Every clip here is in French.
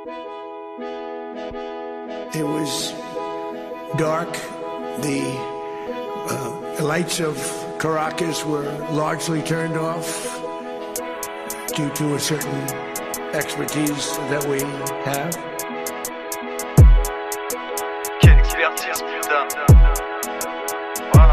It was dark. The lights of Caracas were largely turned off due to a certain expertise that we have. Quelle expertise, putain. Ouais.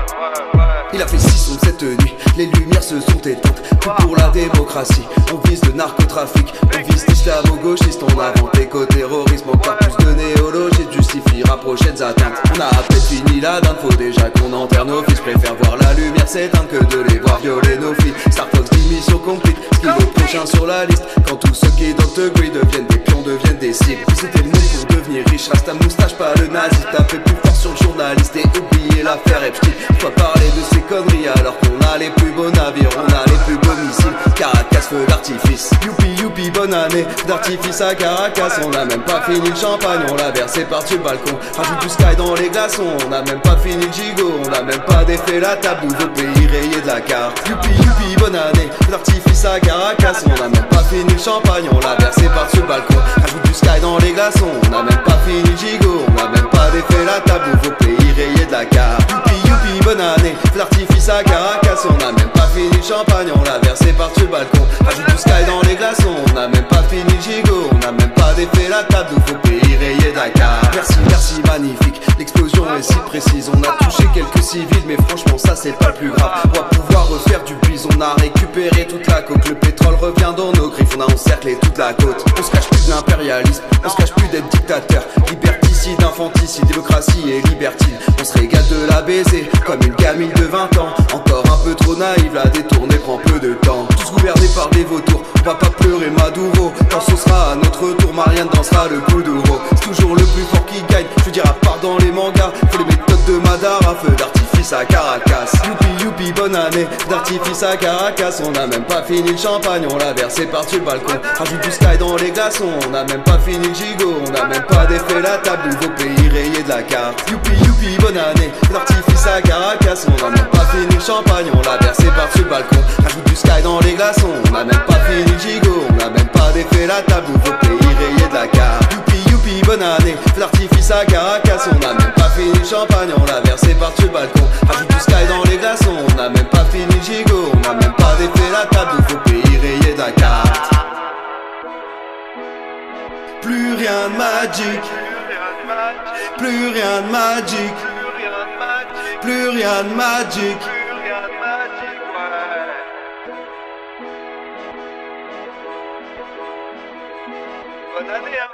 Il a fait si sombre cette nuit, les lumières se sont éteintes. Plus pour la démocratie, on vise le narcotrafic. On vise l'islamo-gauchiste, on invente éco-terrorisme. Encore plus de néologie justifiera prochaines atteintes. On a à peine fini la dinde, faut déjà qu'on enterre nos fils. Préfère voir la lumière s'éteindre que de les voir violer nos filles. Star Fox dit mission complète, ce qui est le prochain sur la liste. Quand tous ceux qui dans le degré deviennent des pions, deviennent des cibles. C'était le mot pour devenir riche, reste ta moustache, pas le nazi. T'as fait plus fort sur le journaliste et oublié l'affaire Epstein. Faut parler de ces conneries alors qu'on a les plus beaux navires, on a les plus beaux missiles. Caracas, feu d'artifice, youpi, bonne année. D'artifice à Caracas, on a même pas fini le champagne, on l'a versé par-dessus le balcon. Rajoute du sky dans les glaçons, on a même pas fini le gigot, on a même pas défait la table. Nouveau pays rayé de la carte, youpi, bonne année. D'artifice à Caracas, on a même pas fini le champagne, on l'a versé par-dessus le balcon. Rajoute du sky dans les glaçons, on a même pas fini le gigot, on a même pas défait la table. Nouveau pays rayé de la carte, youpi, bonne année. L'artifice à Caracas, on a même pas fini le champagne, on l'a versé par-dessus le balcon. Rajoute du sky dans les glaçons, on a même pas fini le gigot, on a même pas défait la table. Nouveau pays rayé Dakar. Merci, magnifique, l'explosion est si précise. On a touché quelques civils, mais franchement ça c'est pas le plus grave. On va pouvoir refaire du bise, on a récupéré toute la coque. Le pétrole revient dans nos griffes, on a encerclé toute la côte. On se cache plus de l'impérialisme, on se cache plus d'être dictateur. Liberticide, infanticide, démocratie et libertine. On se régale de la baiser, comme une gamine de 20 ans. Encore un peu trop naïve, la détourner prend peu de temps. Tous gouvernés par des vautours, on va pas pleurer Maduro. Quand ce sera à notre tour, Marianne dansera le Kuduro. C'est toujours le plus fort qui gagne, je veux dire à part dans les mangas. Faut les méthodes de Madara, feu d'artifice à Caracas. Youpi, bonne année, d'artifice à Caracas. On a même pas fini le champagne, on l'a versé par-dessus le balcon. Rajoute du sky dans les glaçons, on a même pas fini le gigot, on a même pas défait la table. Nouveau pays rayé de la carte, youpi, bonne année. L'artifice à Caracas, on a même pas fini le champagne, on l'a versé par-dessus le balcon. Rajoute du sky dans les glaçons, on a même pas fini le gigot, on a même pas défait la table. Nouveau pays rayé de la carte, youpi, bonne année. L'artifice à Caracas, on a même pas fini le champagne, on l'a versé par-dessus le balcon. Rajoute du sky dans les glaçons, on a même pas fini le gigot, on a même pas défait la table. Nouveau pays rayé de la carte. Plus rien de magique, plus rien de magique, plus rien de magique. Bonne année, hein.